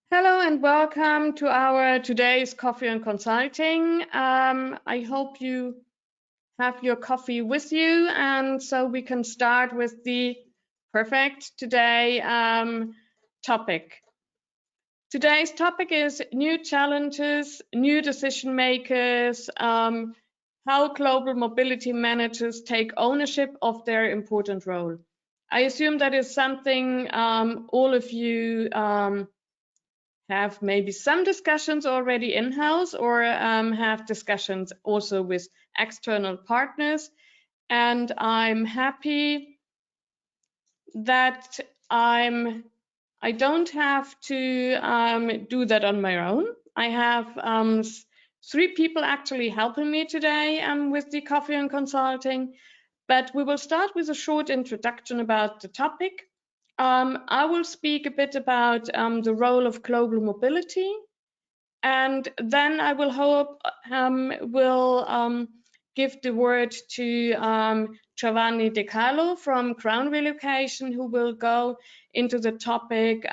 Hello and welcome to our today's Coffee and Consulting. I hope you have your coffee with you, and so we can start with the perfect today topic. Today's topic is new challenges, new decision makers, how global mobility managers take ownership of their important role. I assume that is something all of you have maybe some discussions already in-house or have discussions also with external partners. And I'm happy that I don't have to do that on my own. I have 3 people actually helping me today with the coffee and consulting, but we will start with a short introduction about the topic. I will speak a bit about the role of global mobility, and then I will hope will give the word to Giovanni De Carlo from Crown Relocation, who will go into the topic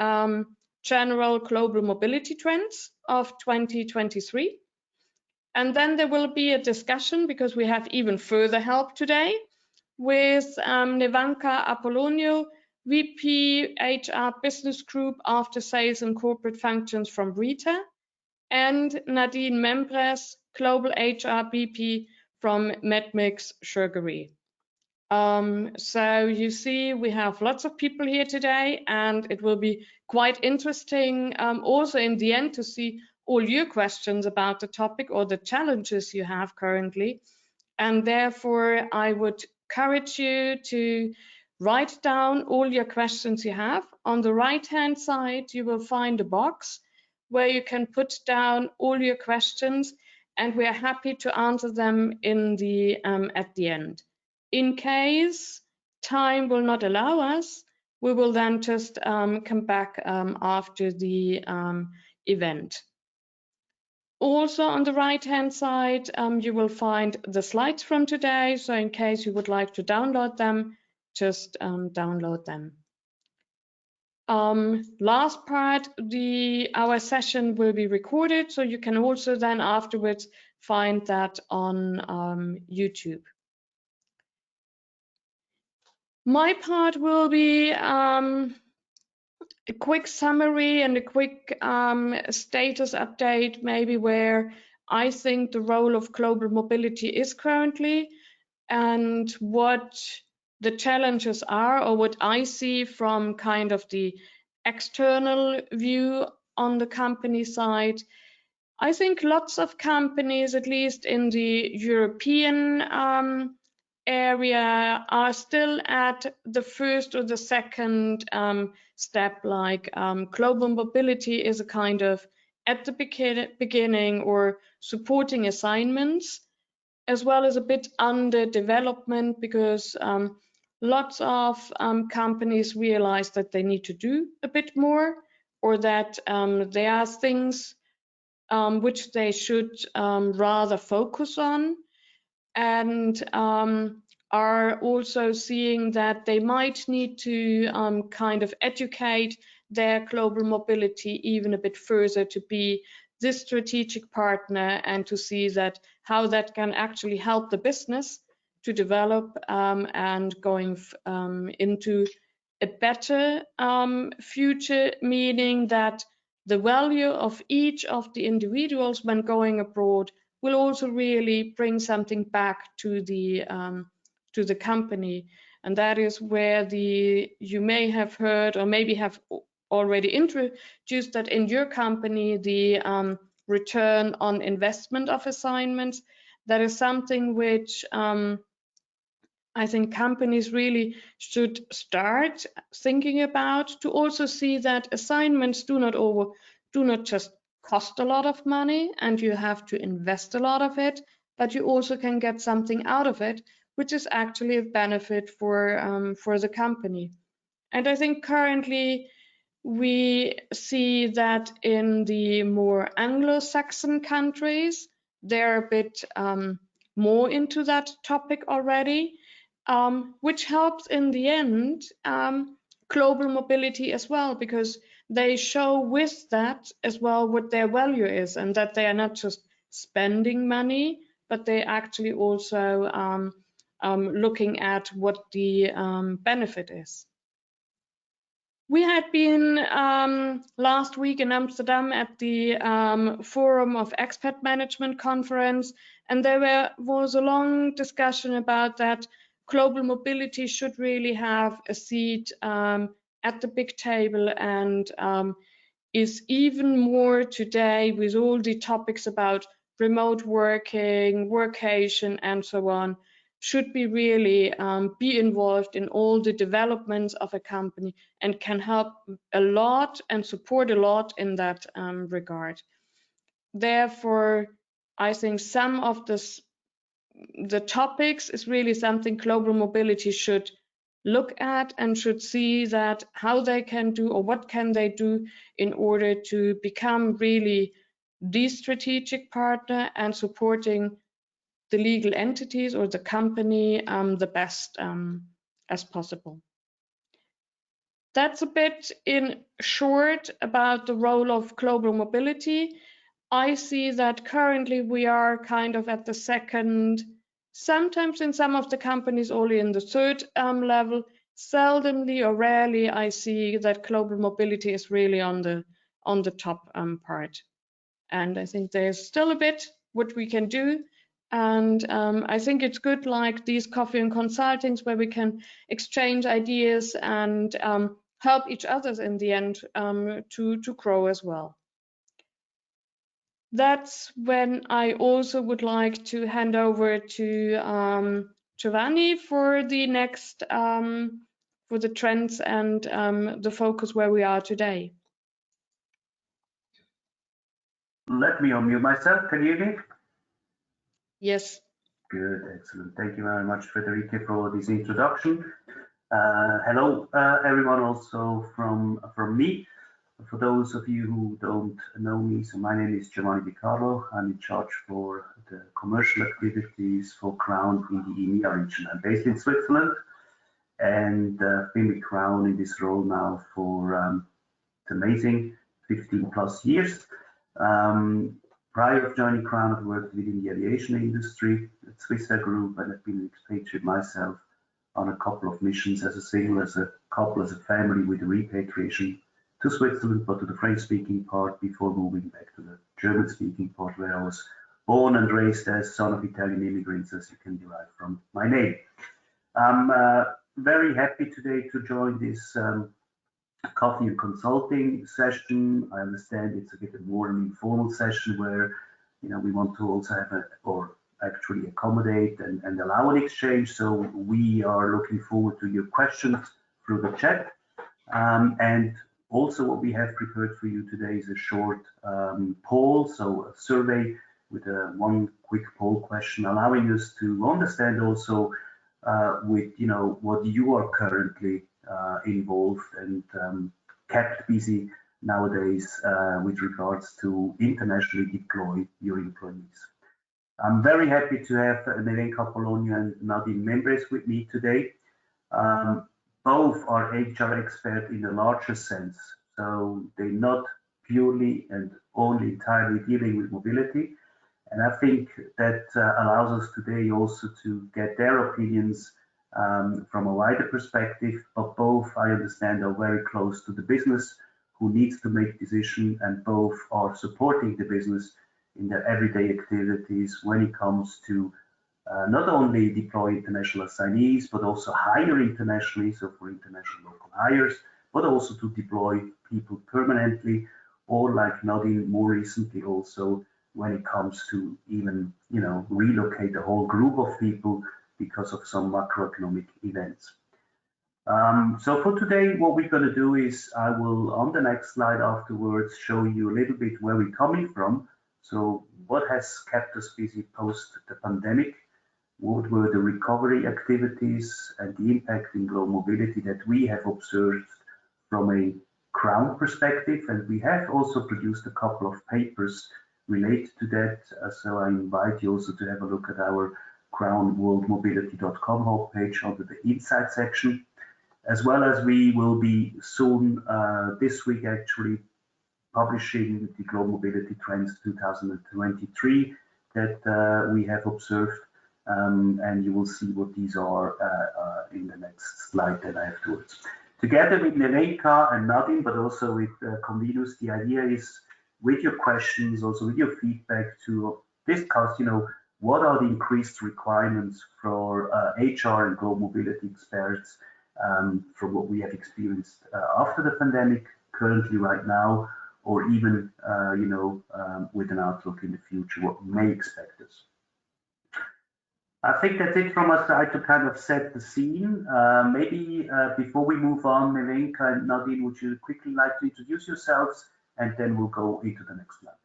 general global mobility trends of 2023. And then there will be a discussion, because we have even further help today, with Nevanka Apollonio, VP HR Business Group After Sales and Corporate Functions from Rita, and Nadine Membres, Global HR VP from Medmix Sugarry. So you see, we have lots of people here today, and it will be quite interesting also in the end to see all your questions about the topic or the challenges you have currently. And therefore, I would encourage you to write down all your questions you have. On the right-hand side, you will find a box where you can put down all your questions, and we are happy to answer them in the at the end. In case time will not allow us, we will then just come back after the event. Also on the right-hand side, you will find the slides from today. So in case you would like to download them, just download them. Last part, our session will be recorded, so you can also then afterwards find that on YouTube. My part will be a quick summary and a quick status update, maybe where I think the role of global mobility is currently, and what the challenges are, or what I see from kind of the external view on the company side. I think lots of companies, at least in the European area, are still at the first or the second step, like global mobility is a kind of at the beginning or supporting assignments, as well as a bit under development, because lots of companies realize that they need to do a bit more, or that there are things which they should rather focus on, and are also seeing that they might need to kind of educate their global mobility even a bit further to be this strategic partner, and to see that how that can actually help the business to develop and going into a better future, meaning that the value of each of the individuals when going abroad will also really bring something back to the company. And that is where you may have heard, or maybe have already introduced that in your company, the return on investment of assignments. That is something which I think companies really should start thinking about, to also see that assignments do not just cost a lot of money and you have to invest a lot of it, but you also can get something out of it, which is actually a benefit for the company. And I think currently we see that in the more Anglo-Saxon countries, they're a bit more into that topic already, which helps in the end, global mobility as well, because they show with that as well what their value is, and that they are not just spending money, but they actually also looking at what the benefit is. We had been last week in Amsterdam at the Forum of Expat Management Conference, and there was a long discussion about that global mobility should really have a seat at the big table, and is even more today with all the topics about remote working, workation, and so on, should be really be involved in all the developments of a company and can help a lot and support a lot in that regard. Therefore, I think some of the topics is really something global mobility should look at and should see that how they can do or what can they do in order to become really the strategic partner and supporting the legal entities or the company the best as possible. That's a bit in short about the role of global mobility. I see that currently we are kind of at the second, sometimes in some of the companies only in the third level. Seldomly or rarely I see that global mobility is really on the top part. And I think there's still a bit what we can do. And I think it's good, like these coffee and consultings, where we can exchange ideas and help each other in the end to grow as well. That's when I also would like to hand over to Giovanni for the next, for the trends and the focus where we are today. Let me unmute myself. Can you hear me? Yes. Good, excellent. Thank you very much, Friederike, for this introduction. Hello, everyone, also from me. For those of you who don't know me, so my name is Giovanni Di Carlo. I'm in charge for the commercial activities for Crown in the EMEA region. I'm based in Switzerland, and been with Crown in this role now for it's amazing 15 plus years. Prior to joining Crown, I've worked within the aviation industry at Swissair Group, and I've been an expatriate myself on a couple of missions as a single, as a couple, as a family, with a repatriation to Switzerland, but to the French-speaking part before moving back to the German-speaking part, where I was born and raised as son of Italian immigrants, as you can derive from my name. I'm very happy today to join this coffee and consulting session. I understand it's a bit more an informal session where, you know, we want to also have or actually accommodate and allow an exchange. So we are looking forward to your questions through the chat. And also what we have prepared for you today is a short poll, so a survey with one quick poll question, allowing us to understand also with, you know, what you are currently involved and kept busy nowadays with regards to internationally deploy your employees. I'm very happy to have Nevenka Polonio and Nadine Membres with me today. Both are HR experts in the larger sense, so they're not purely and only entirely dealing with mobility. And I think that allows us today also to get their opinions from a wider perspective, but both, I understand, are very close to the business who needs to make decisions, and both are supporting the business in their everyday activities when it comes to not only deploy international assignees, but also hire internationally, so for international local hires, but also to deploy people permanently, or like Nadine more recently also when it comes to even, you know, relocate a whole group of people because of some macroeconomic events. So for today, what we're going to do is I will, on the next slide afterwards, show you a little bit where we're coming from. So what has kept us busy post the pandemic? What were the recovery activities and the impact in global mobility that we have observed from a Crown perspective? And we have also produced a couple of papers related to that. So I invite you also to have a look at our crownworldmobility.com homepage under the Insight section. as well as we will be soon, this week actually, publishing the Global Mobility Trends 2023 that we have observed, and you will see what these are in the next slide that I have towards. Together with Nevenka and Nadine, but also with Convinus, the idea is with your questions, also with your feedback, to discuss, what are the increased requirements for HR and global mobility experts from what we have experienced after the pandemic, currently right now, or even, with an outlook in the future, what we may expect us. I think that's it from our side to kind of set the scene. Maybe before we move on, Nevenka and Nadine, would you quickly like to introduce yourselves, and then we'll go into the next slide.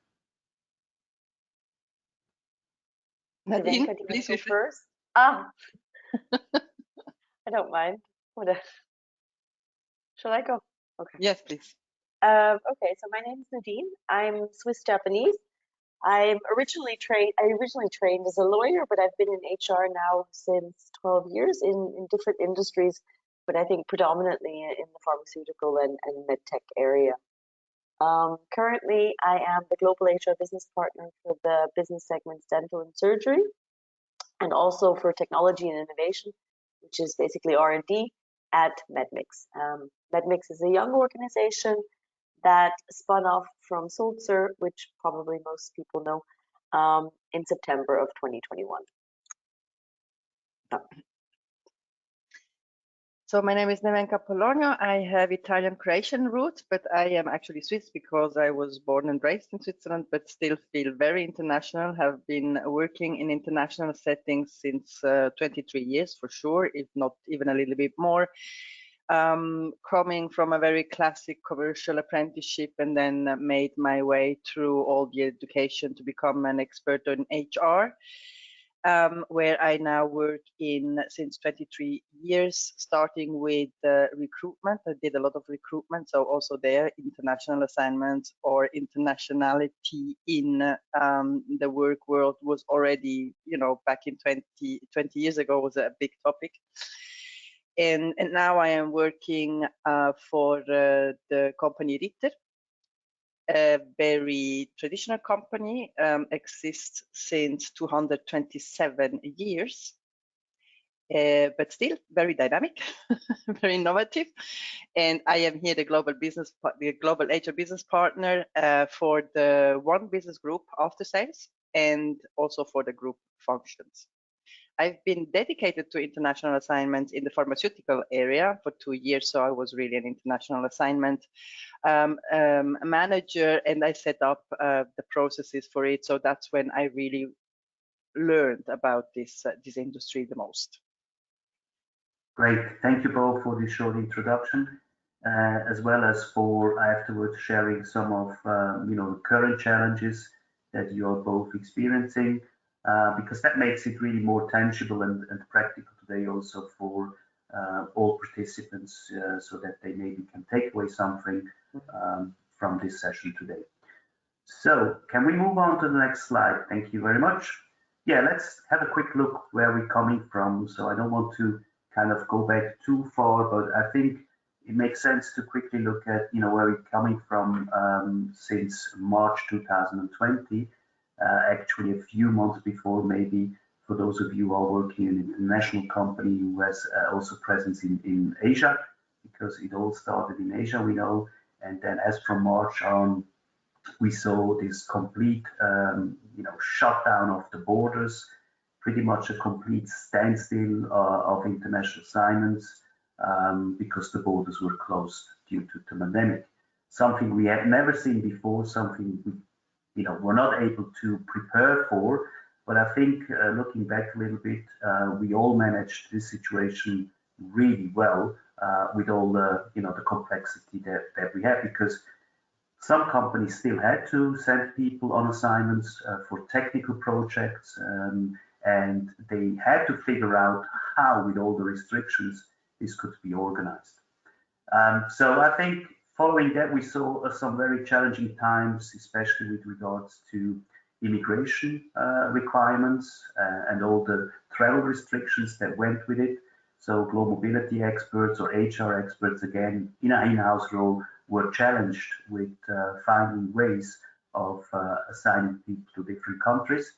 Nadine, please go first. I don't mind. Shall I go? Okay. Yes, please. Okay, so my name is Nadine. I'm Swiss Japanese. I originally trained as a lawyer, but I've been in HR now since 12 years in different industries, but I think predominantly in the pharmaceutical and medtech area. Currently, I am the global HR business partner for the business segments dental and surgery, and also for technology and innovation, which is basically R&D at Medmix. Medmix is a young organization that spun off from Sulzer, which probably most people know, in September of 2021. So my name is Nevenka Polonio. I have Italian Croatian roots, but I am actually Swiss because I was born and raised in Switzerland, but still feel very international. Have been working in international settings since 23 years for sure, if not even a little bit more. Coming from a very classic commercial apprenticeship, and then made my way through all the education to become an expert in HR. Where I now work since 23 years, starting with recruitment. I did a lot of recruitment, so also there international assignments or internationality in the work world was already, back in 20 years ago was a big topic. And now I am working for the company Ritter. A very traditional company, exists since 227 years, but still very dynamic, very innovative. And I am here the global HR business partner for the one business group after sales, and also for the group functions. I've been dedicated to international assignments in the pharmaceutical area for 2 years, so I was really an international assignment manager, and I set up the processes for it. So that's when I really learned about this industry the most. Great, thank you both for this short introduction, as well as for afterwards sharing some of the current challenges that you are both experiencing. Because that makes it really more tangible and practical today also for all participants, so that they maybe can take away something from this session today. So can we move on to the next slide? Thank you very much. Yeah, let's have a quick look where we're coming from. So I don't want to kind of go back too far, but I think it makes sense to quickly look at where we're coming from since March 2020. Actually a few months before, maybe for those of you who are working in an international company who has also presence in Asia, because it all started in Asia, we know. And then as from March on, we saw this complete shutdown of the borders, pretty much a complete standstill of international assignments, because the borders were closed due to the pandemic. Something we had never seen before, something we're not able to prepare for, but I think looking back a little bit, we all managed this situation really well, with all the the complexity that we had, because some companies still had to send people on assignments for technical projects, and they had to figure out how, with all the restrictions, this could be organized. So I think following that, we saw some very challenging times, especially with regards to immigration requirements and all the travel restrictions that went with it. So global mobility experts or HR experts, again, in an in-house role, were challenged with finding ways of assigning people to different countries.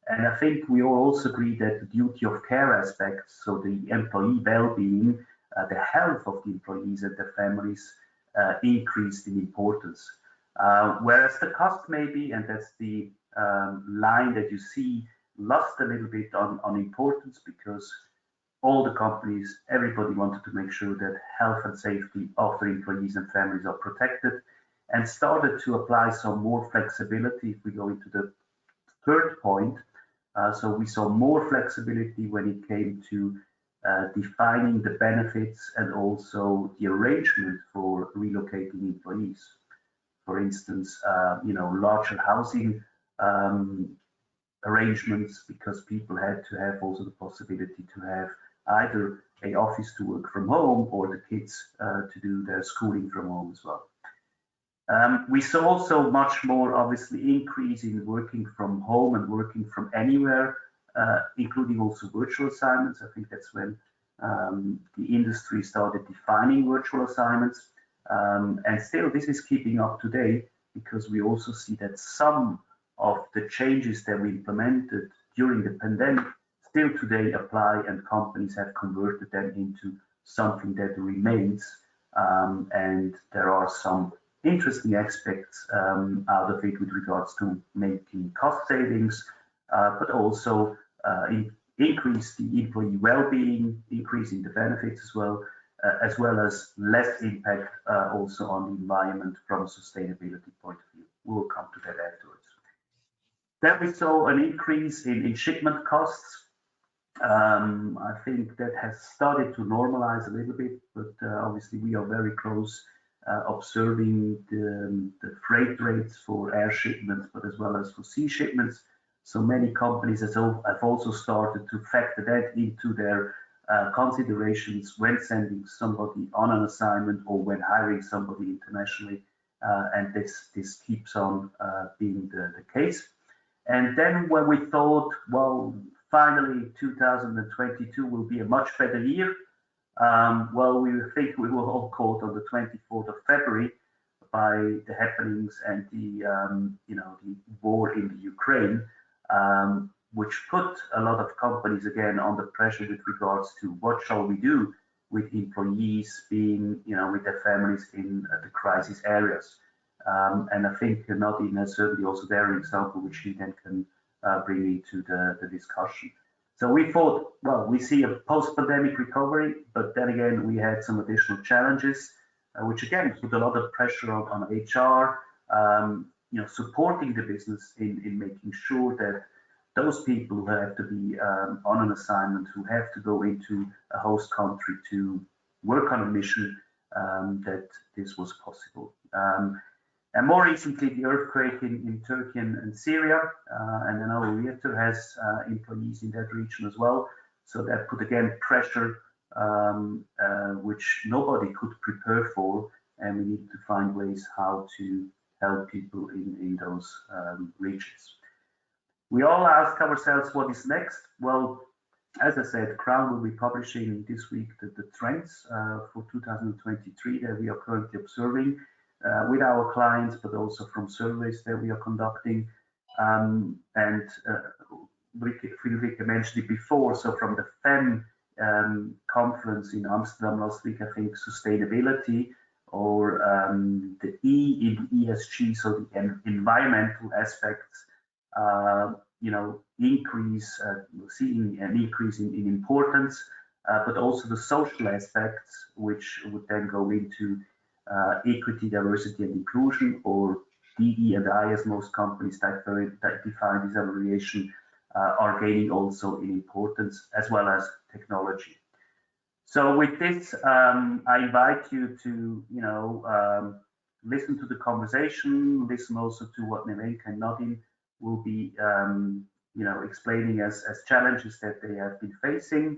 And I think we all also agree that the duty of care aspects, so the employee well-being, the health of the employees and their families, increased in importance. Whereas the cost maybe, and that's the line that you see, lost a little bit on importance, because all the companies, everybody wanted to make sure that health and safety of their employees and families are protected, and started to apply some more flexibility. If we go into the third point, so we saw more flexibility when it came to defining the benefits and also the arrangement for relocating employees. For instance, larger housing arrangements, because people had to have also the possibility to have either an office to work from home or the kids to do their schooling from home as well. We saw also much more, obviously, increase in working from home and working from anywhere, including also virtual assignments. I think that's when the industry started defining virtual assignments. And still, this is keeping up today, because we also see that some of the changes that we implemented during the pandemic still today apply, and companies have converted them into something that remains. And there are some interesting aspects out of it with regards to making cost savings, but also increase the employee well-being, increasing the benefits as well as less impact also on the environment from a sustainability point of view. We will come to that afterwards. Then we saw an increase in shipment costs. I think that has started to normalize a little bit, but obviously we are very close observing the freight rates for air shipments, but as well as for sea shipments. So many companies have also started to factor that into their considerations when sending somebody on an assignment or when hiring somebody internationally, and this keeps on being the case. And then when we thought, well, finally 2022 will be a much better year, well, we think we were all caught on the 24th of February by the happenings and the war in the Ukraine, which put a lot of companies again under pressure with regards to what shall we do with employees being, with their families in the crisis areas. And I think Nadine has certainly also there an example which she then can bring into the discussion. So we thought, well, we see a post-pandemic recovery, but then again, we had some additional challenges, which again put a lot of pressure on HR, supporting the business in making sure that those people who have to be on an assignment, who have to go into a host country to work on a mission, that this was possible. And more recently, the earthquake in Turkey and Syria, and I know Rieter has employees in that region as well. So that put again pressure, which nobody could prepare for, and we need to find ways how to help people in those regions. We all ask ourselves, what is next? Well, as I said, Crown will be publishing this week the trends for 2023 that we are currently observing with our clients, but also from surveys that we are conducting. And Friederike mentioned it before, so from the FEM conference in Amsterdam last week, I think sustainability or the E in ESG, so the environmental aspects, seeing an increase in importance, but also the social aspects, which would then go into equity, diversity, and inclusion, or DE and I, as most companies that define this abbreviation, are gaining also in importance, as well as technology. So with this, I invite you to, listen to the conversation, listen also to what Nevenka and Nadine will be, explaining as challenges that they have been facing,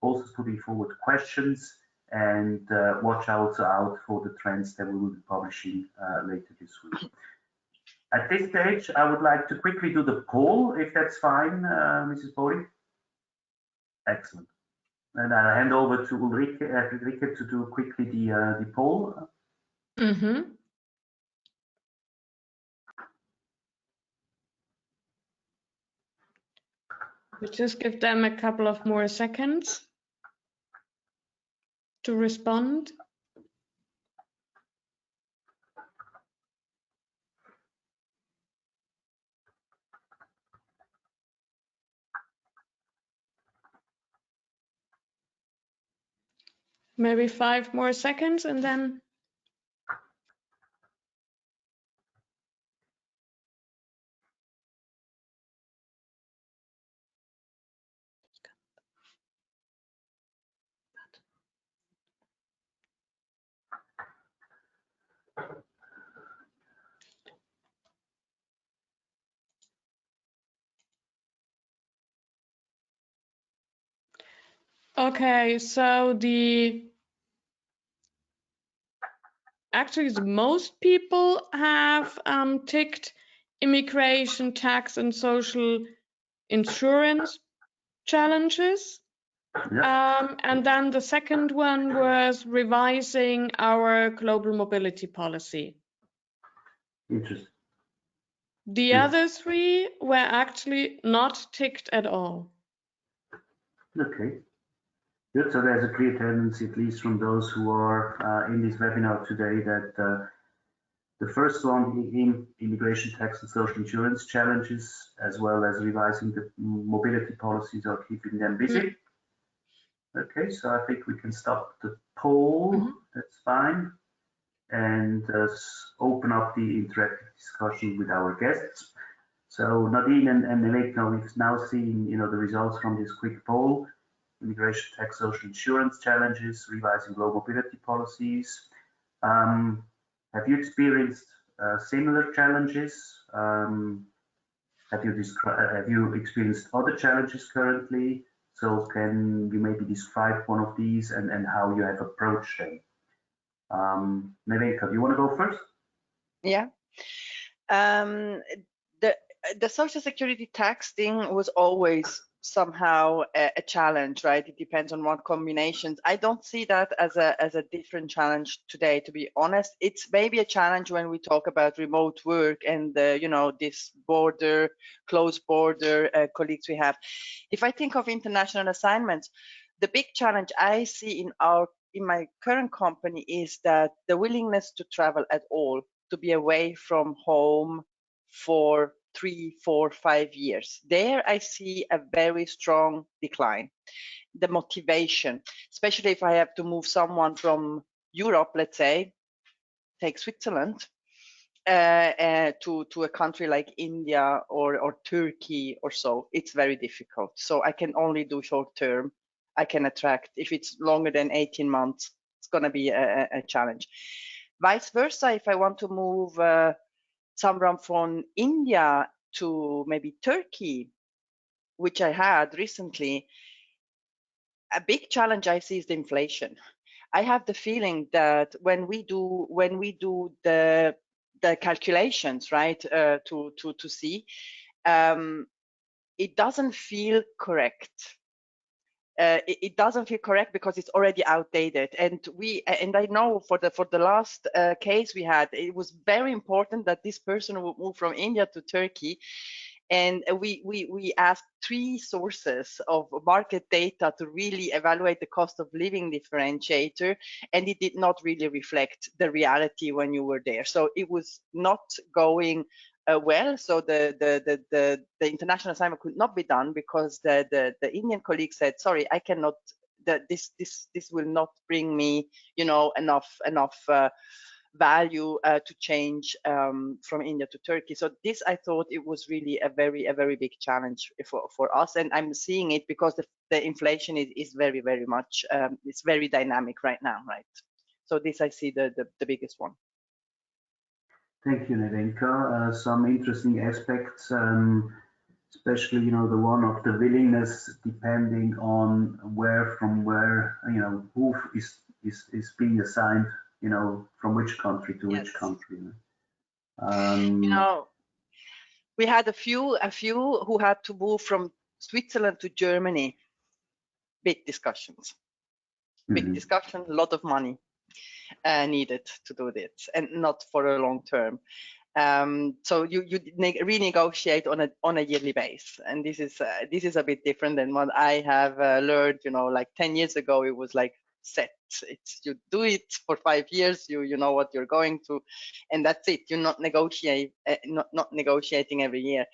also putting forward questions, and watch also out for the trends that we will be publishing later this week. At this stage, I would like to quickly do the poll, if that's fine, Mrs. Bori. Excellent. And I'll hand over to Ulrike to do quickly the poll. Mm-hmm. We just give them a couple of more seconds to respond. Maybe 5 more seconds and then. Okay, so actually the most people have ticked immigration, tax, and social insurance challenges. Yeah. And then the second one was revising our global mobility policy. Interesting. The Yes. other 3 were actually not ticked at all. Okay. Good. So there's a clear tendency, at least from those who are in this webinar today, that the first one, in immigration, tax, and social insurance challenges, as well as revising the mobility policies, are keeping them busy. Okay, so I think we can stop the poll. That's fine. And open up the interactive discussion with our guests. So Nadine and Neveka, we've now seen, the results from this quick poll: immigration, tax, social insurance challenges, revising global mobility policies. Have you experienced similar challenges? Have you experienced other challenges currently? So can you maybe describe one of these and how you have approached them? Neveka, do you want to go first? Yeah. The Social Security tax thing was always somehow a challenge, right? It depends on what combinations. I don't see that as a different challenge today, to be honest. It's maybe a challenge when we talk about remote work and this closed border colleagues we have. If I think of international assignments, the big challenge I see in my current company is that the willingness to travel at all, to be away from home for 3, 4, 5 years. There I see a very strong decline. The motivation, especially if I have to move someone from Europe, let's say, take Switzerland, to a country like India or Turkey or so, it's very difficult. So I can only do short term. I can attract, if it's longer than 18 months, it's going to be a challenge. Vice versa, if I want to move someone from India to maybe Turkey, which I had recently, a big challenge I see is the inflation. I have the feeling that when we do the calculations, right, to see, it doesn't feel correct. It doesn't feel correct because it's already outdated, and I know for the last case we had, it was very important that this person would move from India to Turkey, and we asked 3 sources of market data to really evaluate the cost of living differentiator, and it did not really reflect the reality when you were there. So it was not going well. So the international assignment could not be done because the Indian colleague said, sorry, I cannot, this will not bring me, enough value to change from India to Turkey. So this, I thought it was really a very big challenge for us, and I'm seeing it because the inflation is very much it's very dynamic right now, right? So this I see the biggest one. Thank you, Nevenka. Some interesting aspects, especially the one of the willingness, depending on from where who is being assigned, from which country to which country. We had a few who had to move from Switzerland to Germany, big discussions. Mm-hmm. Big discussion, a lot of money needed to do this, and not for a long term. So you renegotiate on a yearly base, and this is a bit different than what I have learned. You know, like 10 years ago, it was like set. It's you do it for 5 years. You know what you're going to, and that's it. You're not not negotiating every year.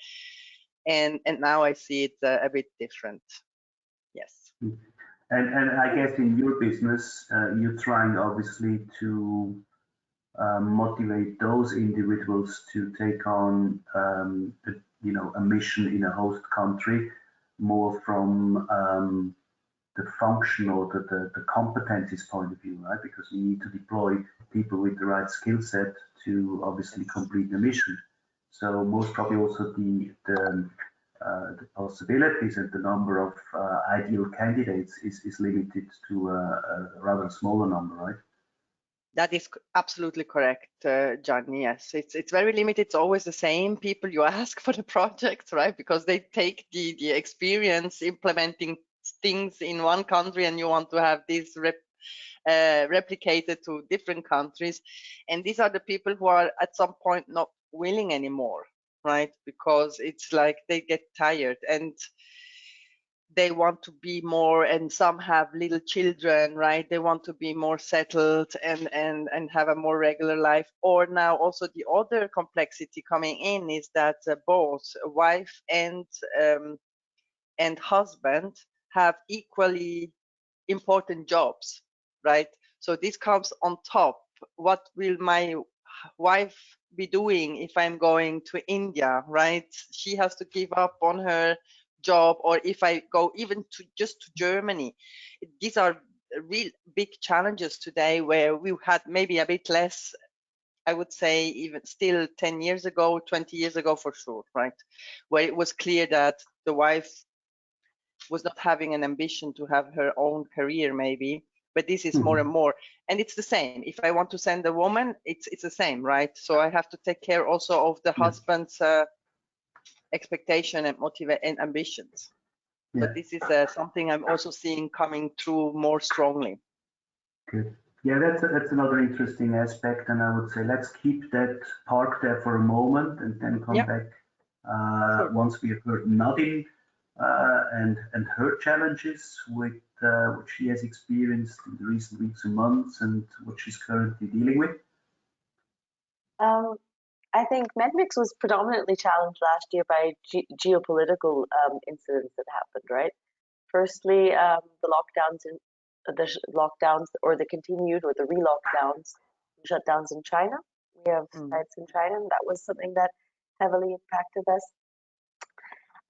And now I see it a bit different. Yes. And I guess in your business, you're trying obviously to motivate those individuals to take on, a mission in a host country more from the functional, the competencies point of view, right? Because you need to deploy people with the right skill set to obviously complete the mission. So most probably also the possibilities and the number of ideal candidates is limited to a rather smaller number, right? That is absolutely correct, John. Yes, it's very limited. It's always the same people you ask for the projects, right? Because they take the experience implementing things in one country, and you want to have this replicated to different countries. And these are the people who are at some point not willing anymore, right? Because it's like they get tired and they want to be more, and some have little children, right? They want to be more settled and have a more regular life. Or now also the other complexity coming in is that both wife and husband have equally important jobs, right? So this comes on top. What will my wife be doing if I'm going to India, right? She has to give up on her job, or if I go even to just to Germany. These are real big challenges today, where we had maybe a bit less, I would say, even still 10 years ago, 20 years ago for sure, right? Where it was clear that the wife was not having an ambition to have her own career maybe, but this is more and more. And it's the same. If I want to send a woman, it's the same, right? So I have to take care also of the husband's expectation and and ambitions. Yeah. But this is something I'm also seeing coming through more strongly. Good. Yeah, that's another interesting aspect, and I would say let's keep that park there for a moment and then come back once we have heard Nadine and her challenges with what she has experienced in the recent weeks and months and what she's currently dealing with. I think Medmix was predominantly challenged last year by geopolitical incidents that happened, right? Firstly, the lockdowns or the continued or the re-lockdowns, shutdowns in China. We have sites in China, and that was something that heavily impacted us.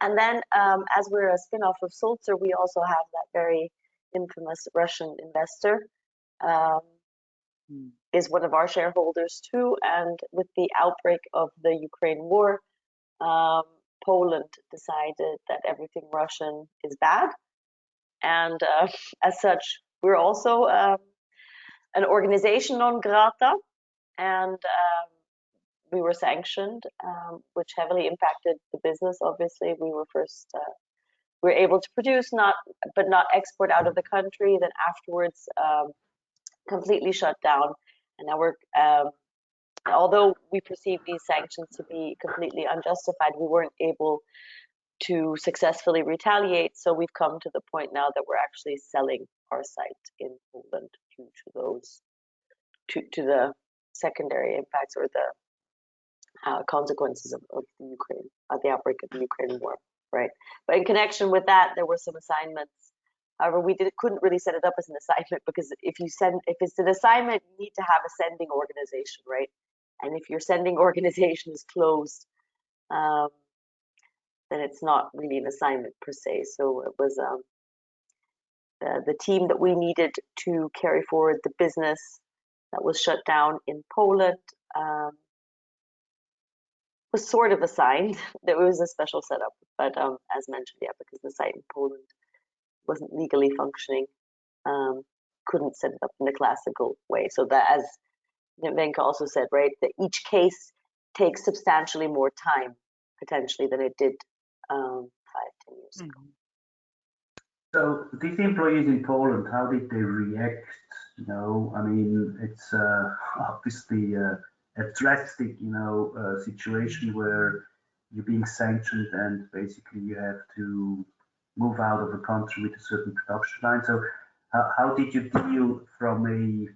And then, as we're a spin-off of Sulzer, we also have that very infamous Russian investor, is one of our shareholders too. And with the outbreak of the Ukraine war, Poland decided that everything Russian is bad. And as such, we're also an organization non grata, and we were sanctioned, which heavily impacted the business. Obviously, we were first we were able to produce, but not export out of the country. Then afterwards, completely shut down. And now we're, although we perceived these sanctions to be completely unjustified, we weren't able to successfully retaliate. So we've come to the point now that we're actually selling our site in Poland due to those, to the secondary impacts or the consequences of the Ukraine, the outbreak of the Ukraine war, right? But in connection with that, there were some assignments. However, we couldn't really set it up as an assignment, because if it's an assignment, you need to have a sending organization, right? And if your sending organization is closed, then it's not really an assignment per se. So it was the team that we needed to carry forward the business that was shut down in Poland was sort of assigned. There was a special setup, but as mentioned, yeah, because the site in Poland wasn't legally functioning, couldn't set it up in the classical way. So that, as Wenke also said, right, that each case takes substantially more time potentially than it did 5-10 years ago. So these employees in Poland, how did they react? You know, I mean, it's obviously a drastic, situation where you're being sanctioned and basically you have to move out of the country with a certain production line. So how did you deal from a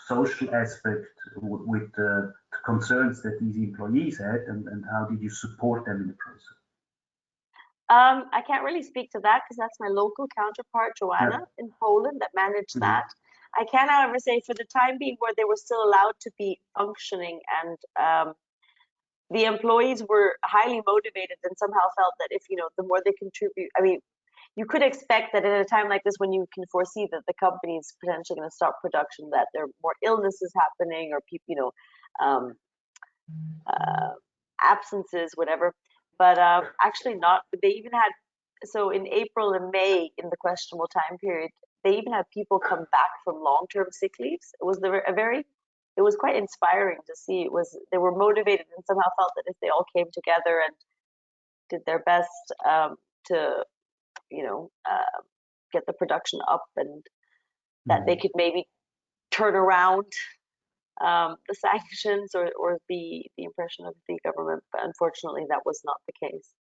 social aspect with the concerns that these employees had, and how did you support them in the process? I can't really speak to that because that's my local counterpart, Joanna, in Poland, that managed that. I can, however, say for the time being where they were still allowed to be functioning and the employees were highly motivated and somehow felt that if, the more they contribute, I mean, you could expect that at a time like this, when you can foresee that the company is potentially going to stop production, that there are more illnesses happening or people, absences, whatever. But actually not. They even had, so in April and May, in the questionable time period, they even had people come back from long-term sick leaves. It was it was quite inspiring to see. They were motivated and somehow felt that if they all came together and did their best to, get the production up, and that they could maybe turn around the sanctions or the impression of the government. But unfortunately, that was not the case.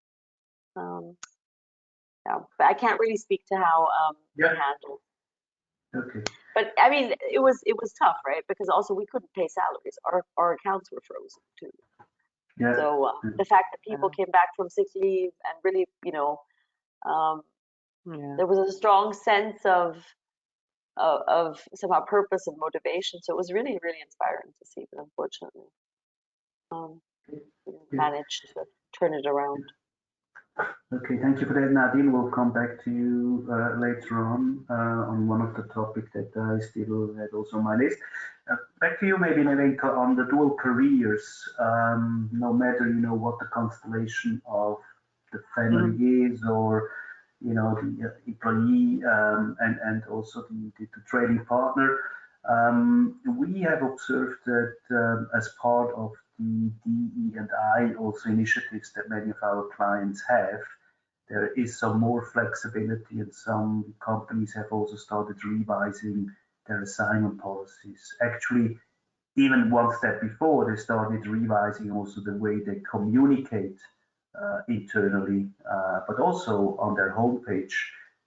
Yeah, but I can't really speak to how they handled. Okay. But I mean, it was tough, right? Because also we couldn't pay salaries. Our accounts were frozen too. Yeah. So the fact that people came back from sick leave and really, there was a strong sense of somehow purpose and motivation. So it was really, really inspiring to see. But unfortunately, we didn't manage to turn it around. Okay, thank you for that, Nadine. We'll come back to you later on one of the topics that I still had also on my list. Back to you, maybe, Nevenka, on the dual careers. No matter, what the constellation of the family is, or, the employee and also the trading partner. We have observed that as part of the DE&I also initiatives that many of our clients have, there is some more flexibility, and some companies have also started revising their assignment policies. Actually, even one step before, they started revising also the way they communicate internally, but also on their homepage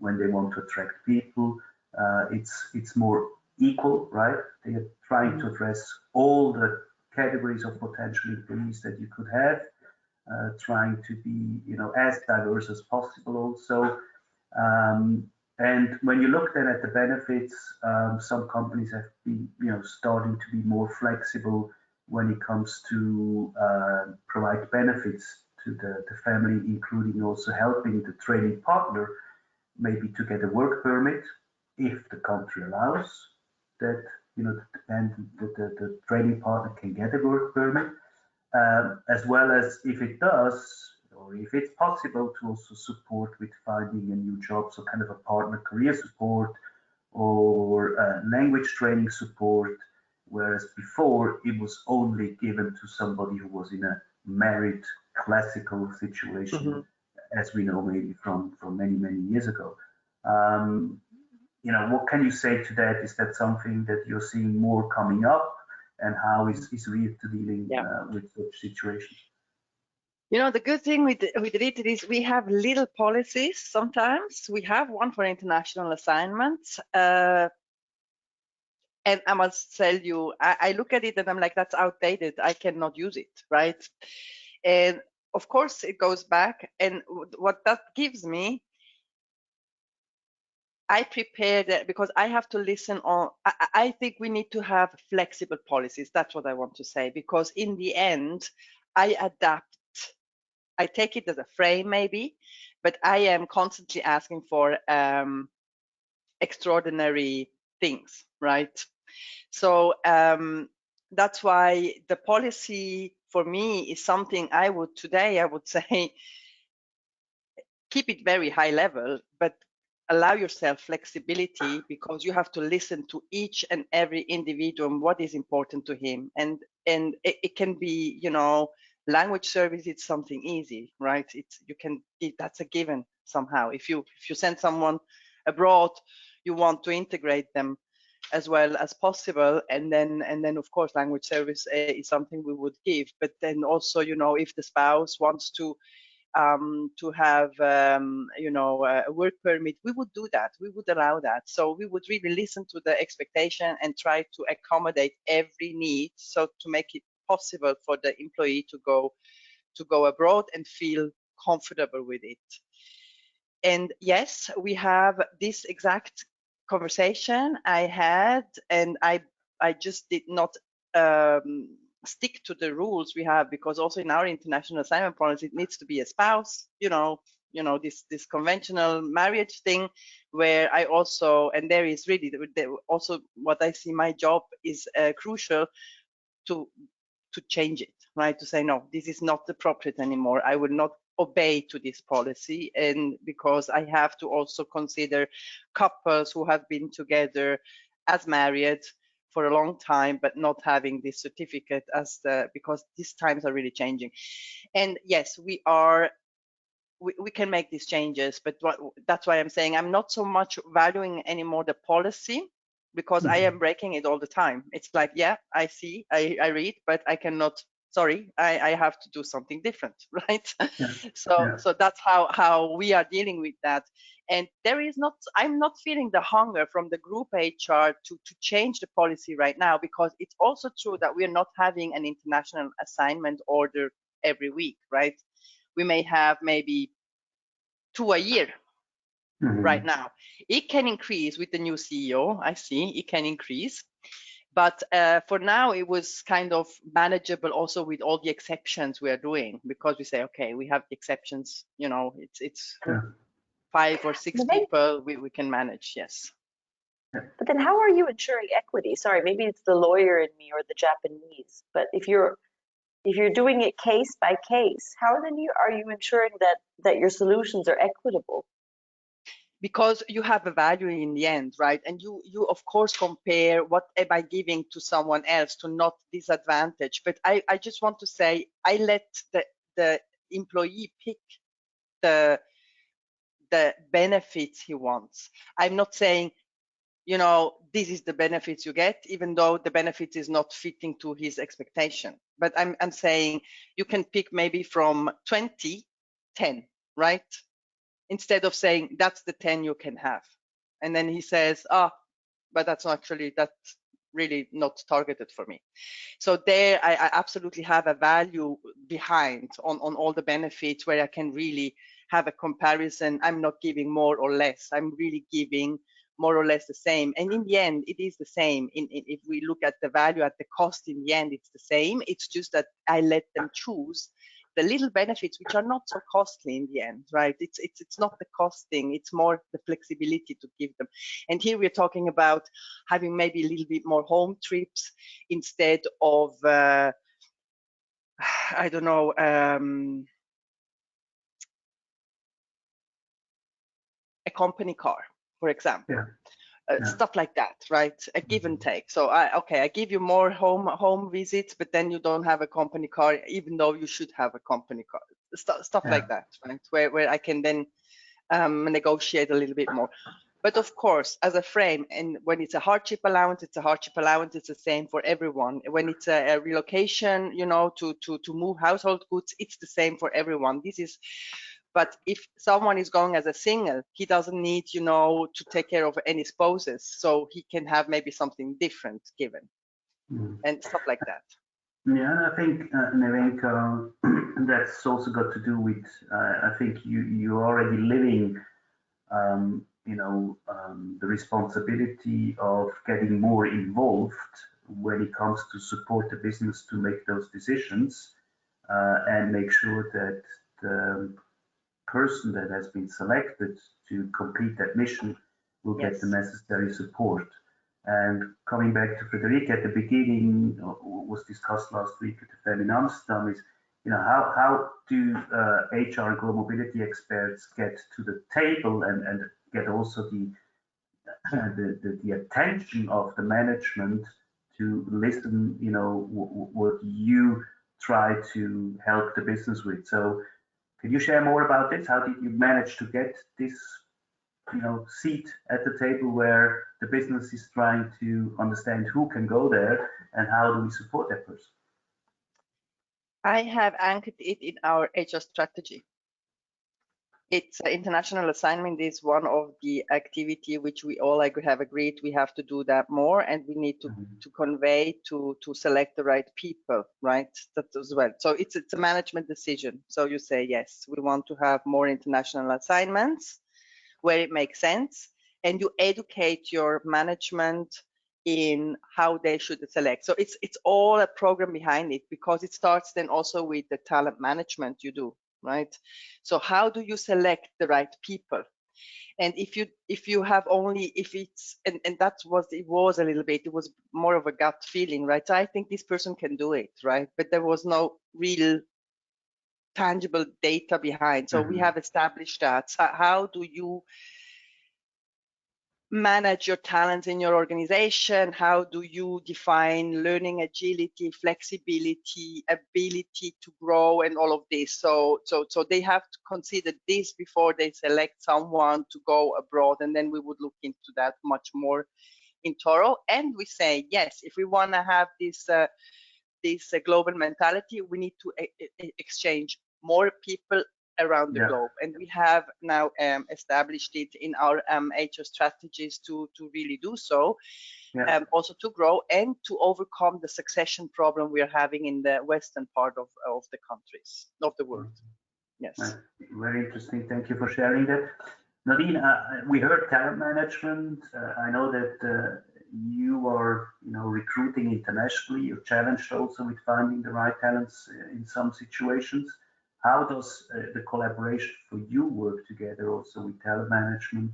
when they want to attract people. It's more equal, right? They are trying to address all the categories of potential employees that you could have, trying to be, as diverse as possible also. And when you look then at the benefits, some companies have been, starting to be more flexible when it comes to provide benefits to the family, including also helping the trading partner maybe to get a work permit if the country allows that, the trading partner can get a work permit, as well as if it does, or if it's possible to also support with finding a new job, so kind of a partner career support or language training support, whereas before it was only given to somebody who was in a married classical situation, as we know maybe from many, many years ago. What can you say to that? Is that something that you're seeing more coming up? And how is RIT dealing with such situations? The good thing with RIT is we have little policies sometimes. We have one for international assignments. And I must tell you, I look at it and I'm like, that's outdated. I cannot use it, right? And of course, it goes back. And what that gives me, I prepare that because I have to listen on. I think we need to have flexible policies. That's what I want to say, because in the end, I adapt. I take it as a frame maybe, but I am constantly asking for extraordinary things, right? So that's why the policy for me is something I would say, keep it very high level, but allow yourself flexibility, because you have to listen to each and every individual and what is important to him. And it can be, language service, it's something easy, right? That's a given. somehow. If you send someone abroad, you want to integrate them as well as possible, and then of course language service is something we would give. But then also, you know, if the spouse wants to have you know, a work permit, we would do that, we would allow that. So we would really listen to the expectation and try to accommodate every need, so to make it possible for the employee to go abroad and feel comfortable with it. And yes, we have this exact conversation I had, and I just did not stick to the rules we have, because also in our international assignment policy, it needs to be a spouse, you know, this conventional marriage thing, where I also, and there is really also what I see my job is crucial to change it, right? To say, no, this is not appropriate anymore. I will not obey to this policy, and because I have to also consider couples who have been together as married for a long time but not having this certificate as because these times are really changing. And yes, we can make these changes, but that's why I'm saying I'm not so much valuing anymore the policy, because I am breaking it all the time. It's like, yeah, I see, I read, but I cannot, sorry, I have to do something different, right? Yeah. So that's how we are dealing with that. And I'm not feeling the hunger from the group HR to change the policy right now, because it's also true that we're not having an international assignment order every week, right? We may have maybe 2 a year right now. It can increase with the new CEO. I see it can increase, but for now it was kind of manageable, also with all the exceptions we are doing, because we say, okay, we have the exceptions, you know, it's 5 or 6 people we can manage. Yes. But then how are you ensuring equity? Sorry, maybe it's the lawyer in me or the Japanese, but if you're doing it case by case, how then are you ensuring that your solutions are equitable? Because you have a value in the end, right? And you of course compare what am I giving to someone else to not disadvantage. But I just want to say, I let the employee pick the benefits he wants. I'm not saying, you know, this is the benefits you get, even though the benefit is not fitting to his expectation. But I'm saying you can pick maybe from 20, 10, right? Instead of saying that's the 10 you can have. And then he says, but that's really not targeted for me. So there I absolutely have a value behind on all the benefits, where I can really have a comparison. I'm not giving more or less. I'm really giving more or less the same. And in the end, it is the same. If we look at the value at the cost, in the end, it's the same. It's just that I let them choose the little benefits, which are not so costly in the end, right? It's not the costing, it's more the flexibility to give them. And here we're talking about having maybe a little bit more home trips instead of, I don't know, a company car, for example. Stuff like that, right? A give and take. So I give you more home visits, but then you don't have a company car, even though you should have a company car. Stuff like that, right? Where I can then negotiate a little bit more. But of course, as a frame, and when it's a hardship allowance, it's a hardship allowance. It's the same for everyone. When it's a relocation, you know, to move household goods, it's the same for everyone. But if someone is going as a single, he doesn't need, you know, to take care of any spouses. So he can have maybe something different given and stuff like that. Yeah, I think, Nevenka, that's also got to do with, I think you're already living, you know, the responsibility of getting more involved when it comes to support the business to make those decisions and make sure that the person that has been selected to complete that mission will get the necessary support. And coming back to Frederique at the beginning, was discussed last week at the Feminamstam, is, you know, how do HR and global mobility experts get to the table and get also the attention of the management to listen, you know, what you try to help the business with. So Can you share more about this? How did you manage to get this, seat at the table where the business is trying to understand who can go there and how do we support that person? I have anchored it in our HR strategy. It's international assignment is one of the activity which we all have agreed we have to do that more, and we need to convey to select the right people, right? That as well. So it's a management decision. So you say yes, we want to have more international assignments where it makes sense, and you educate your management in how they should select. So it's all a program behind it, because it starts then also with the talent management you do, right? So how do you select the right people? And if you have only, if it's, and that was, it was a little bit, it was more of a gut feeling, right? So I think this person can do it, right? But there was no real tangible data behind. So we have established that. So how do you manage your talents in your organization? How do you define learning agility, flexibility, ability to grow, and all of this? So they have to consider this before they select someone to go abroad, and then we would look into that much more in thorough. And we say, yes, if we want to have this global mentality, we need to exchange more people around the globe, and we have now established it in our HR strategies to really do so, also to grow and to overcome the succession problem we are having in the western part of the countries of the world. Yes, very interesting. Thank you for sharing that. Nadine, we heard talent management. I know that you are, recruiting internationally. You're challenged also with finding the right talents in some situations. How does the collaboration for you work together also with talent management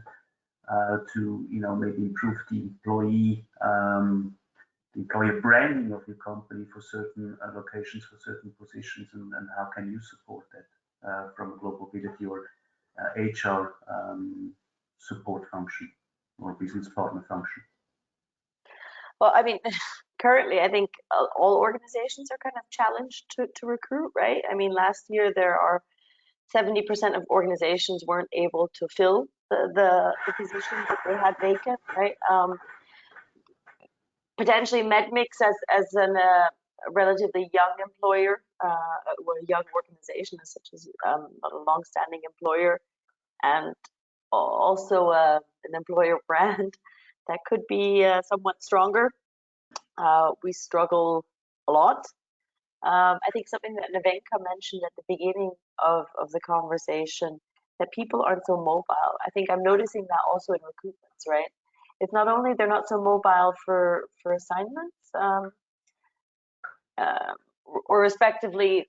to, maybe improve the employer branding of your company for certain locations, for certain positions, and how can you support that from a global mobility or HR support function or business partner function? Well, I mean, currently, I think all organizations are kind of challenged to recruit, right? I mean, last year there are 70% of organizations weren't able to fill the positions that they had vacant, right? Potentially Medmix as a relatively young employer, or a young organization as such as a long-standing employer, and also an employer brand that could be somewhat stronger. We struggle a lot. I think something that Nevenka mentioned at the beginning of the conversation, that people aren't so mobile. I think I'm noticing that also in recruitments, right? It's not only they're not so mobile for assignments, or respectively,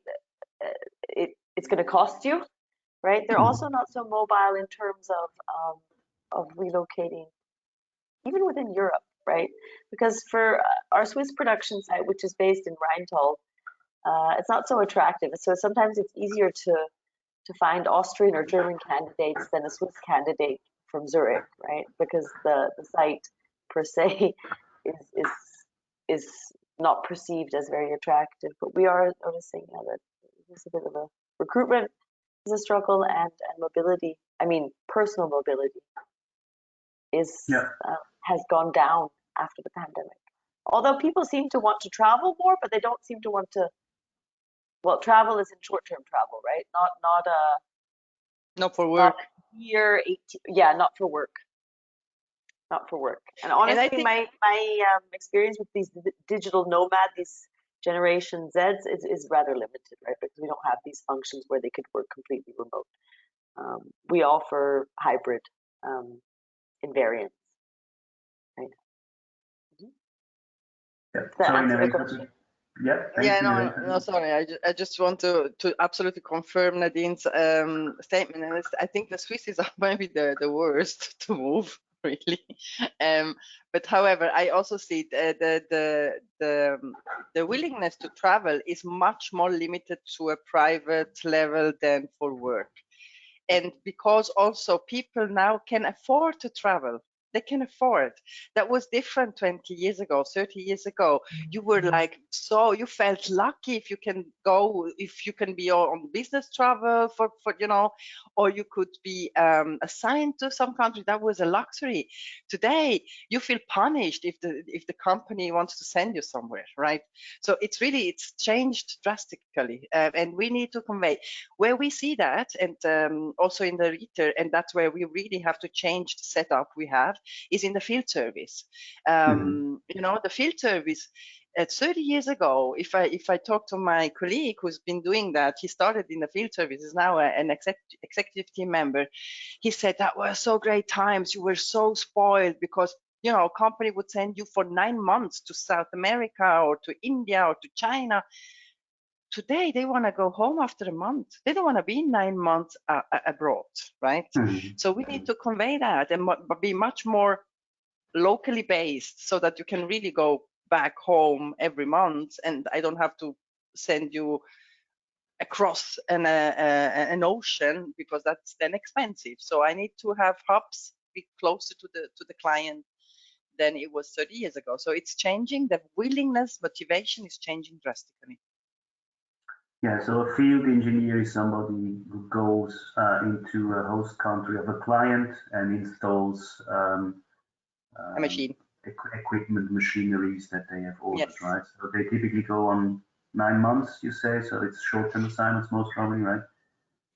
it's going to cost you, right? They're also not so mobile in terms of relocating, even within Europe, right? Because for our Swiss production site, which is based in Rheintal, it's not so attractive. So sometimes it's easier to find Austrian or German candidates than a Swiss candidate from Zurich, right? Because the site per se is not perceived as very attractive. But we are noticing that there's a bit of a recruitment is a struggle, and mobility. I mean, personal mobility has gone down after the pandemic. Although people seem to want to travel more, but they don't seem to want to. Well, travel is in short-term travel, right? Not for work. Not for work. Not for work. And honestly, and my experience with these digital nomad, these Generation Zs, is rather limited, right? Because we don't have these functions where they could work completely remote. We offer hybrid invariants, right? Sorry. I just want to absolutely confirm Nadine's statement, and I think the Swiss are maybe the worst to move, really. But however, I also see the willingness to travel is much more limited to a private level than for work, and because also people now can afford to travel. They can afford. That was different 20 years ago, 30 years ago. You were like, so you felt lucky if you can go, if you can be on business travel for you know, or you could be assigned to some country. That was a luxury. Today, you feel punished if the company wants to send you somewhere, right? So it's changed drastically, and we need to convey where we see that, and also in the retail, and that's where we really have to change the setup we have, is in the field service. You know, the field service 30 years ago, if I talk to my colleague who's been doing that, he started in the field service, is now an executive team member. He said that were so great times. You were so spoiled because, you know, a company would send you for 9 months to South America or to India or to China. Today, they want to go home after a month. They don't want to be 9 months abroad, right? So we need to convey that and be much more locally based so that you can really go back home every month, and I don't have to send you across an ocean, because that's then expensive. So I need to have hubs be closer to the client than it was 30 years ago. So it's changing. The willingness, motivation is changing drastically. Yeah, so a field engineer is somebody who goes into a host country of a client and installs A machine. equipment, machineries that they have ordered, Yes. right? So they typically go on 9 months, you say, so it's short-term assignments most probably, right?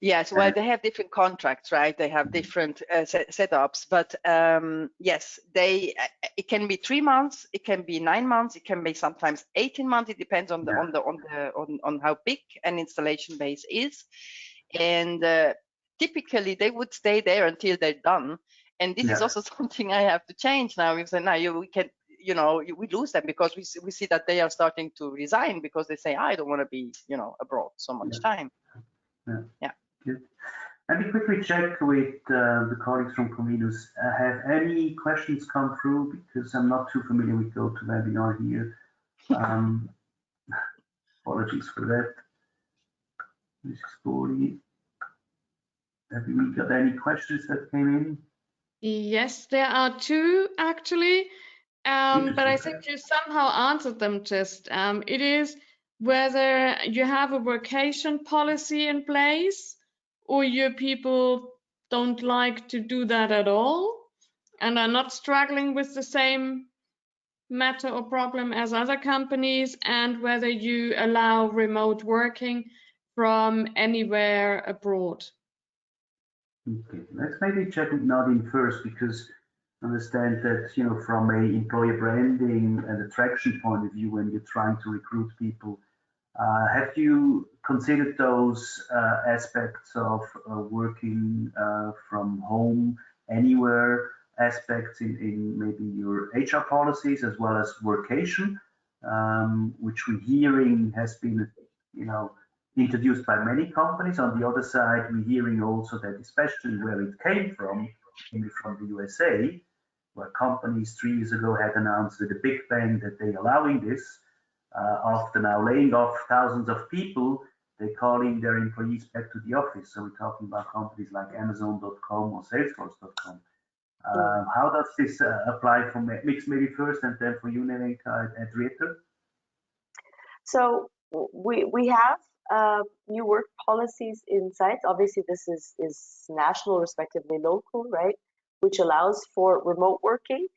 Yes, well, they have different contracts, right? They have different setups, but yes, it can be 3 months, it can be 9 months, it can be sometimes 18 months. It depends on on how big an installation base is, and typically they would stay there until they're done. And this is also something I have to change now. We say now we can. You know, we lose them because we see that they are starting to resign because they say, I don't want to be, you know, abroad so much time. Yeah. Good. Let me quickly check with the colleagues from Convinus. Have any questions come through? Because I'm not too familiar with GoToWebinar here. Apologies for that. This is Bori. Have we got any questions that came in? Yes, there are two actually, but I think you somehow answered them just. It is whether you have a vacation policy in place or your people don't like to do that at all and are not struggling with the same matter or problem as other companies, and whether you allow remote working from anywhere abroad. Okay, let's maybe check with Nadine first, because I understand that, you know, from a employer branding and attraction point of view, when you're trying to recruit people, have you considered those aspects of working from home anywhere, aspects in maybe your HR policies as well as workation, which we're hearing has been, you know, introduced by many companies. On the other side, we're hearing also that, especially where it came from, maybe from the USA, where companies 3 years ago had announced with a big bang that they're allowing this. After now laying off thousands of people, they're calling their employees back to the office. So we're talking about companies like Amazon.com or Salesforce.com. How does this apply for Mix maybe first, and then for you, Nevenka, at Rieter? So we have new work policies in sites. Obviously, this is national, respectively local, right? Which allows for remote working.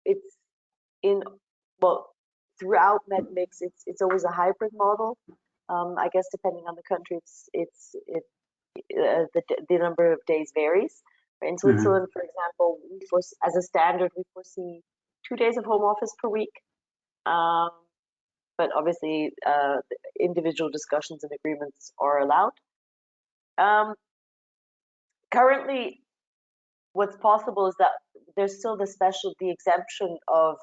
It's in, well, throughout MedMix, it's always a hybrid model. I guess depending on the country, the number of days varies. In Switzerland, for example, as a standard, we foresee 2 days of home office per week. But obviously, individual discussions and agreements are allowed. Currently, what's possible is that there's still the exemption of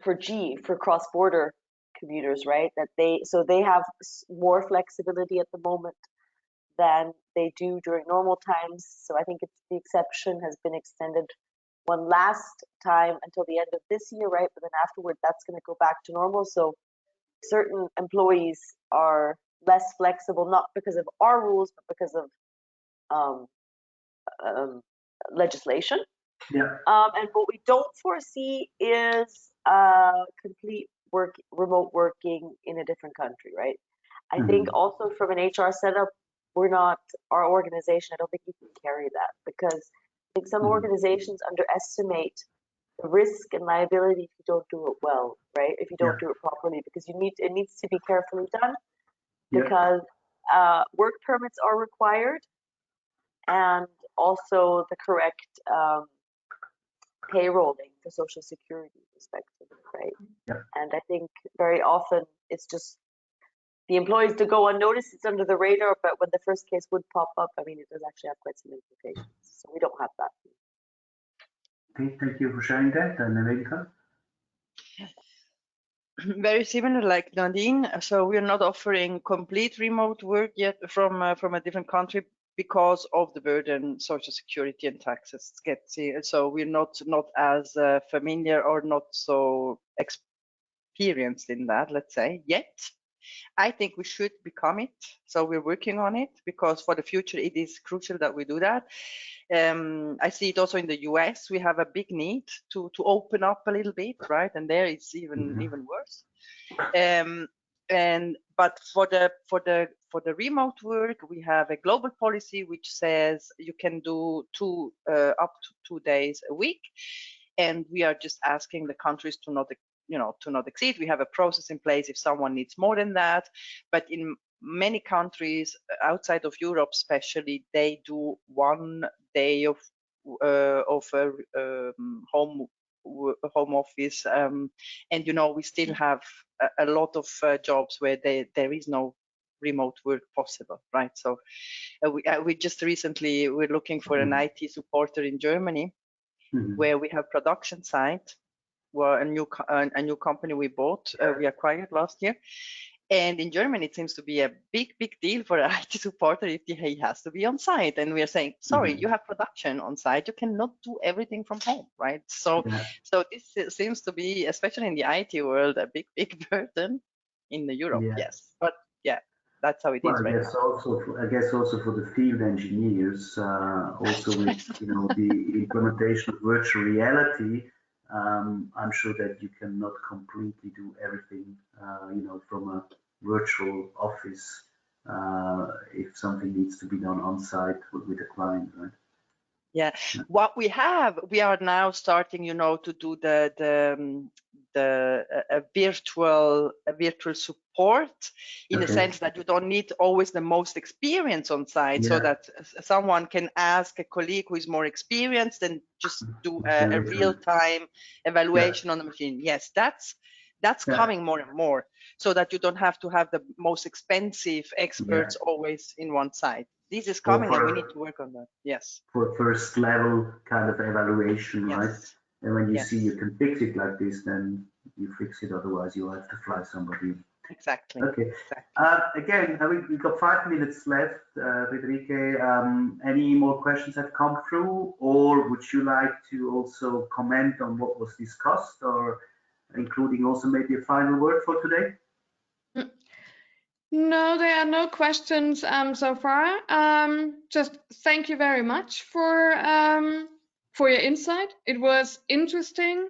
for cross-border commuters, right? That they have more flexibility at the moment than they do during normal times. So I think the exception has been extended one last time until the end of this year, right? But then afterward, that's going to go back to normal. So certain employees are less flexible, not because of our rules, but because of legislation. Yeah. And what we don't foresee is complete remote working in a different country, right? I think also from an HR setup, our organization, I don't think we can carry that, because I think some organizations underestimate the risk and liability if you don't do it well, right? If you don't do it properly, because it needs to be carefully done, because work permits are required, and also the correct payrolling for Social Security perspective, right? Yep. And I think very often it's just the employees to go unnoticed, it's under the radar, but when the first case would pop up, I mean, it does actually have quite some implications. So we don't have that. Okay, thank you for sharing that. And America? Very similar like Nadine. So we're not offering complete remote work yet from a different country because of the burden Social Security and taxes gets here. So we're not as familiar or not so experienced in that, let's say, yet. I think we should become it. So we're working on it, because for the future it is crucial that we do that. I see it also in the US. We have a big need to open up a little bit, right? And there it's even worse. But for the remote work, we have a global policy which says you can do up to 2 days a week, and we are just asking the countries to not exceed. We have a process in place if someone needs more than that, but in many countries outside of Europe, especially, they do 1 day of home office, and we still have a lot of jobs where there is no remote work possible, right? So we just recently we're looking for an IT supporter in Germany, where we have production site, where a new company we bought, we acquired last year. And in Germany, it seems to be a big deal for an IT supporter if he has to be on site. And we are saying, sorry, you have production on site. You cannot do everything from home, right? So this seems to be, especially in the IT world, a big burden in the Europe. Yes, but yeah, that's how it is right now. I guess also for the field engineers, also with the implementation of virtual reality. I'm sure that you cannot completely do everything, from a virtual office if something needs to be done on site with a client, right? Yeah, what we are now starting, to do a virtual support, in the sense that you don't need always the most experience on site, so that someone can ask a colleague who is more experienced and just do a real-time evaluation on the machine. Yes, that's coming more and more, so that you don't have to have the most expensive experts always in one site. This is coming, and we need to work on that. Yes. For first level kind of evaluation, right? And when you see you can fix it like this, then you fix it. Otherwise, you'll have to fly somebody. Exactly. Okay. Again, we've got 5 minutes left, Friederike. Any more questions have come through, or would you like to also comment on what was discussed, or including also maybe a final word for today? No, there are no questions so far. Just thank you very much for your insight. It was interesting,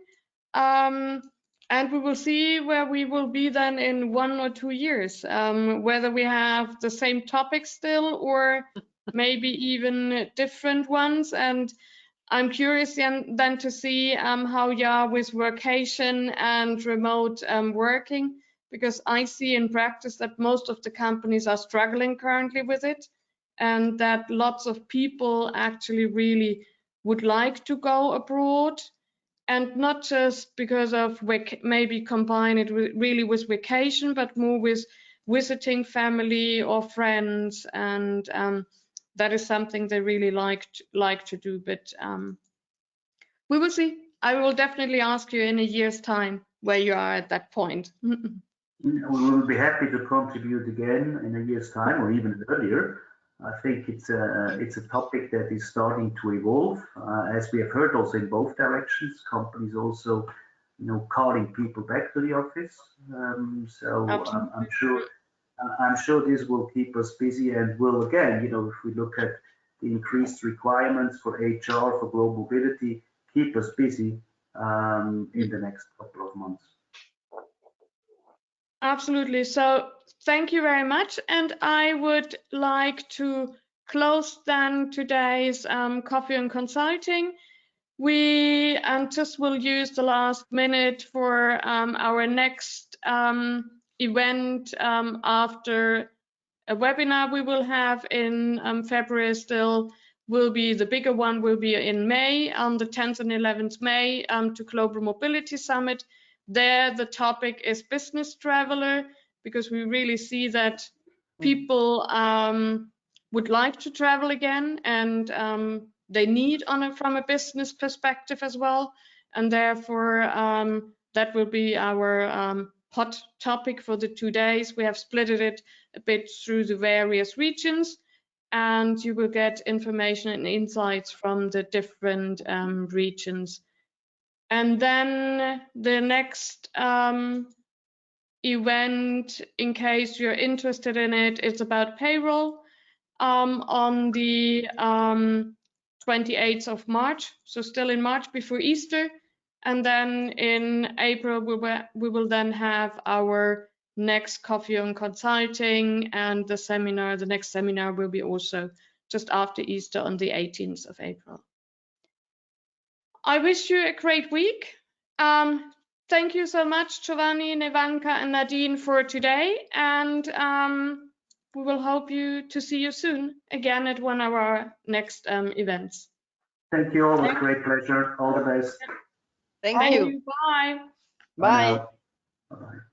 and we will see where we will be then in 1 or 2 years. Whether we have the same topics still, or maybe even different ones. And I'm curious then to see how you are with workation and remote working, because I see in practice that most of the companies are struggling currently with it, and that lots of people actually really would like to go abroad, and not just because of maybe combine it really with vacation, but more with visiting family or friends, and that is something they really like to do. But we will see. I will definitely ask you in a year's time where you are at that point. We will be happy to contribute again in a year's time, or even earlier. I think it's a topic that is starting to evolve, as we have heard also in both directions. Companies also, calling people back to the office. So I'm sure this will keep us busy, and will again, if we look at the increased requirements for HR, for global mobility, keep us busy in the next couple of months. Absolutely. So thank you very much. And I would like to close then today's coffee and consulting. We just will use the last minute for our next event after a webinar we will have in February still. Will be the bigger one will be in May, on the 10th and 11th May to Global Mobility Summit. There the topic is business traveler, because we really see that people would like to travel again, and they need from a business perspective as well, and therefore that will be our hot topic for the 2 days. We have split it a bit through the various regions, and you will get information and insights from the different regions. And then the next event, in case you're interested in it, it's about payroll on the 28th of March, so still in March before Easter. And then in April, we will then have our next coffee and consulting, and the next seminar will be also just after Easter on the 18th of April. I wish you a great week. Thank you so much, Giovanni, Nevanka, and Nadine for today. And we will hope to see you soon again at one of our next events. Thank you all. It was a great pleasure. All the best. Thank you. Bye. Bye. Bye.